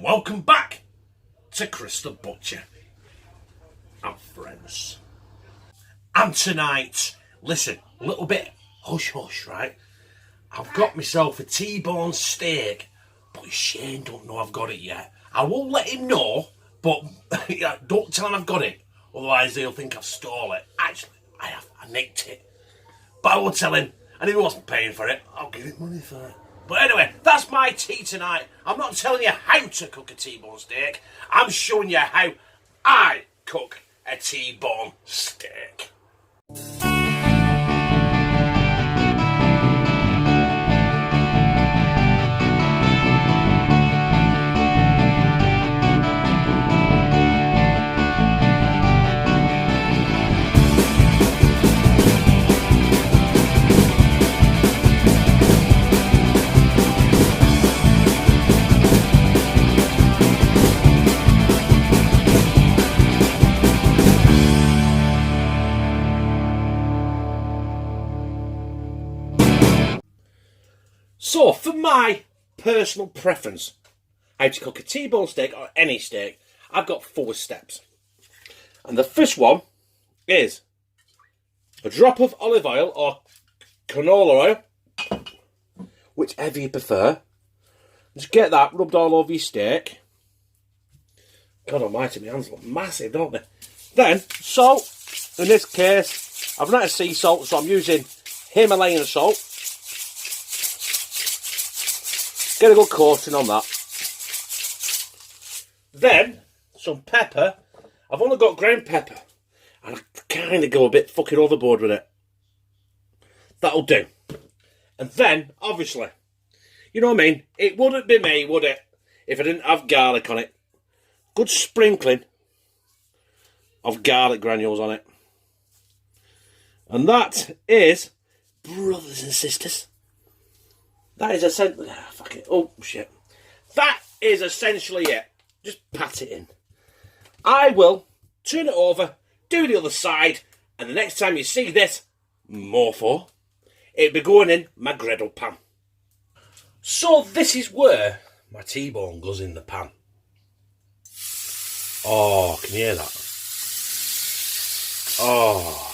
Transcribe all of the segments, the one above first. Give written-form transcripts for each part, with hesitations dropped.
welcome back to Chris the Butcher and friends. And tonight, listen, a little bit hush hush, right? I've got myself a T-bone steak, but Shane don't know I've got it yet. I will let him know, but don't tell him I've got it, otherwise he'll think I've stole it. Actually, I nicked it. But I will tell him, and if he wasn't paying for it, I'll give him money for it. But anyway, that's my tea tonight. I'm not telling you how to cook a T-bone steak. I'm showing you how I cook a T-bone steak. So, for my personal preference, how to cook a T-bone steak or any steak, I've got 4 steps. And the first one is a drop of olive oil or canola oil, whichever you prefer. Just get that rubbed all over your steak. God almighty, my hands look massive, don't they? Then, salt. In this case, I've run out of sea salt, so I'm using Himalayan salt. Get a good coating on that. Then, some pepper. I've only got ground pepper. And I kind of go a bit fucking overboard with it. That'll do. And then, obviously, you know what I mean? It wouldn't be me, would it? If I didn't have garlic on it. Good sprinkling of garlic granules on it. And that is, brothers and sisters, that is essentially... fuck it. Oh, shit. That is essentially it. Just pat it in. I will turn it over, do the other side, and the next time you see this mofo, it'll be going in my griddle pan. So this is where my T-bone goes in the pan. Oh, can you hear that? Oh.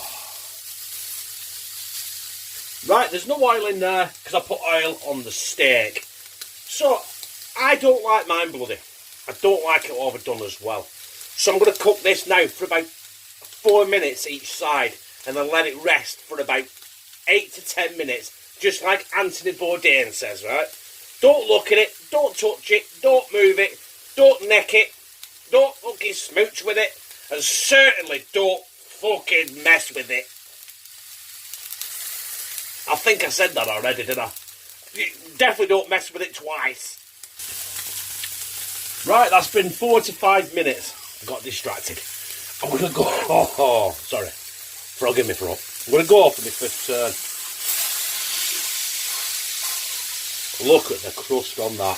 Right, there's no oil in there because I put oil on the steak. So, I don't like mine bloody. I don't like it overdone as well. So I'm going to cook this now for about 4 minutes each side and then let it rest for about 8 to 10 minutes, just like Anthony Bourdain says, right? Don't look at it, don't touch it, don't move it, don't neck it, don't fucking smooch with it, and certainly don't fucking mess with it. I think I said that already, didn't I? You definitely don't mess with it twice. Right, that's been 4 to 5 minutes. I got distracted. I'm going to go... Oh, sorry. Frog in my throat. I'm going to go for my first turn. Look at the crust on that.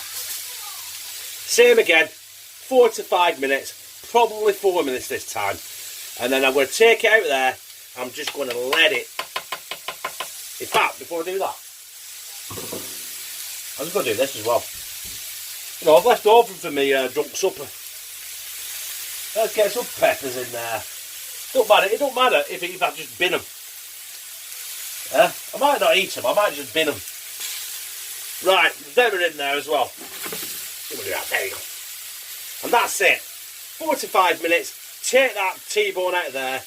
Same again. 4 to 5 minutes. Probably 4 minutes this time. And then I'm going to take it out there. I'm just going to let it... In fact, before I do that, I'm just going to do this as well. You know, I've left over for me drunk supper. Let's get some peppers in there. It don't matter if I just bin them. I might not eat them, I might just bin them. Right, them are in there as well. We'll do that, there you go. And that's it. 4 to 5 minutes, take that T-bone out of there,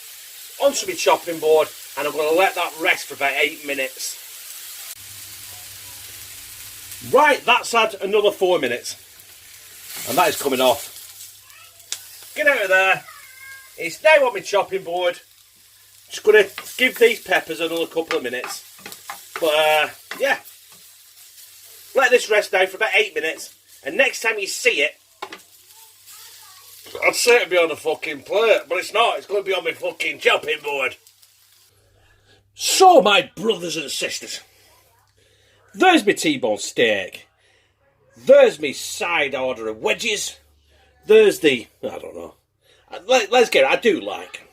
onto my chopping board, and I'm going to let that rest for about 8 minutes. Right, that's had another 4 minutes. And that is coming off. Get out of there. It's now on my chopping board. Just going to give these peppers another couple of minutes. But, yeah. Let this rest now for about 8 minutes. And next time you see it, I'd say it'd be on a fucking plate, but it's not. It's going to be on my fucking chopping board. So, my brothers and sisters, there's my T-bone steak. There's me side order of wedges. There's the, I don't know. Let's get it, I do like.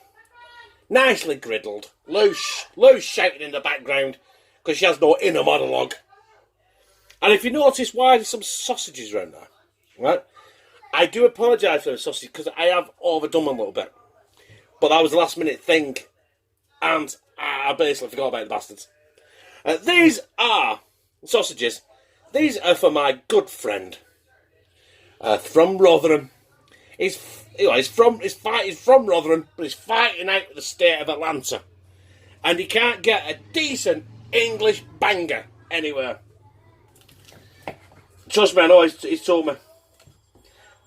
Nicely griddled. Lou's shouting in the background because she has no inner monologue. And if you notice why there's some sausages around there, right? I do apologise for the sausage because I have overdone them a little bit. But that was a last minute thing. And I basically forgot about the bastards. These are sausages. These are for my good friend from Rotherham. He's from Rotherham, but he's fighting out the state of Atlanta. And he can't get a decent English banger anywhere. Trust me, I know he's told me.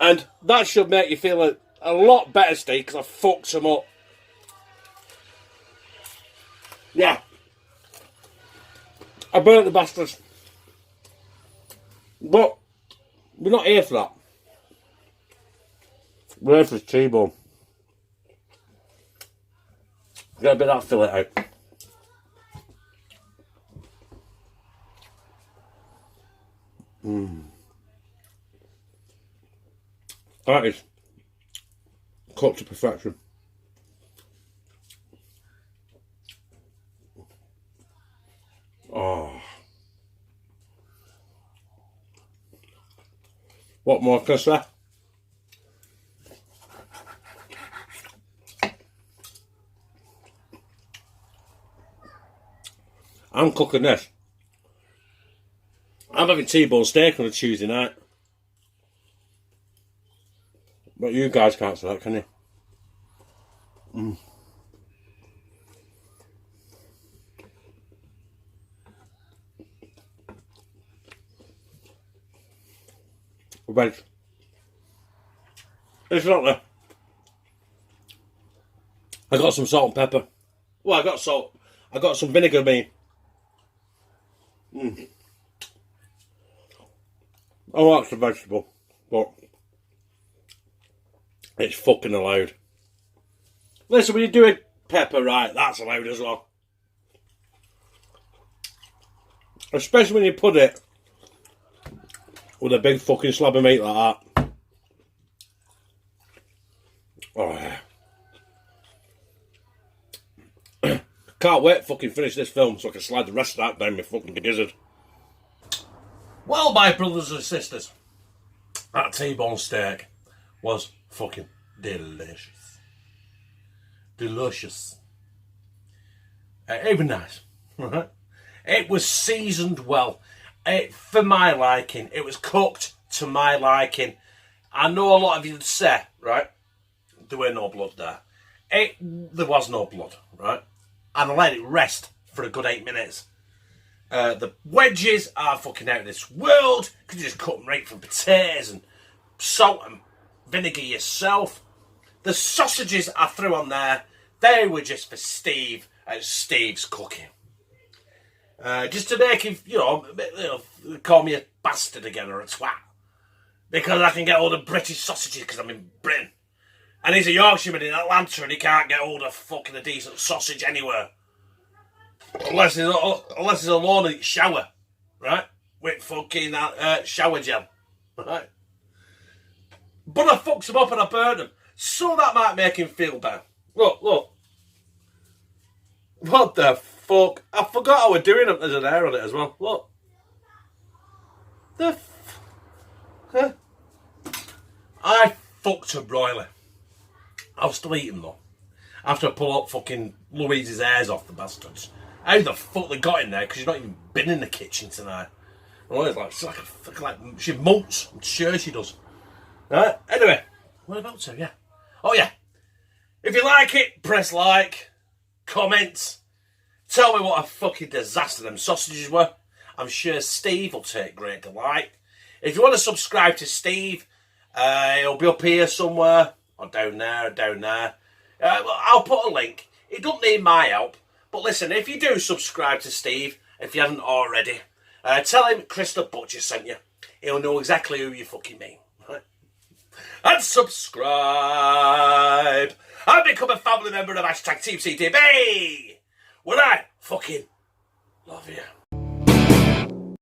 And that should make you feel a lot better, Steve, because I fucked him up. Yeah. I burnt the bastards. But we're not here for that. We're here for the T-bone. Get a bit of that fillet out. That is cooked to perfection. Oh. What more can I say? I'm cooking this. I'm having T-bone steak on a Tuesday night. But you guys can't say that, can you? Veg. It's not there. I got some salt and pepper. Well, I got salt. I got some vinegar, Oh, that's a vegetable, but it's fucking allowed. Listen, when you're doing pepper right, that's allowed as well. Especially when you put it with a big fucking slab of meat like that. Oh yeah. Can't wait to fucking finish this film so I can slide the rest of that down my fucking gizzard. Well, my brothers and sisters, that T-bone steak was fucking delicious. Delicious. It was nice. It was seasoned well. For my liking. It was cooked to my liking. I know a lot of you would say, right, there were no blood there. There was no blood, right? And I let it rest for a good 8 minutes. The wedges are fucking out of this world. Could you just cut them right from potatoes and salt and vinegar yourself. The sausages I threw on there, they were just for Steve and Steve's cooking. Just to make him, call me a bastard again or a twat. Because I can get all the British sausages because I'm in Britain. And he's a Yorkshireman in Atlanta and he can't get all the fucking a decent sausage anywhere. Unless he's alone in the shower, right? With fucking shower gel, right? But I fucked him up and I burnt him. So that might make him feel better. Look. What the fuck? I forgot I was doing it. There's an air on it as well. Look. Huh? I fucked a broiler. I'll still eat them though. After I pull up fucking Louise's hairs off the bastards. How the fuck they got in there? Because she's not even been in the kitchen tonight. Well, it's like she molts. I'm sure she does. Right? Anyway, what about her? Yeah. Oh yeah. If you like it, press like, comment, tell me what a fucking disaster them sausages were. I'm sure Steve will take great delight. If you want to subscribe to Steve, he'll be up here somewhere or down there. I'll put a link. He doesn't need my help. But listen, if you do subscribe to Steve, if you haven't already, tell him Chris the Butcher sent you. He'll know exactly who you fucking mean. Right? And subscribe. And become a family member of #TeamCTB. Well, I fucking love you.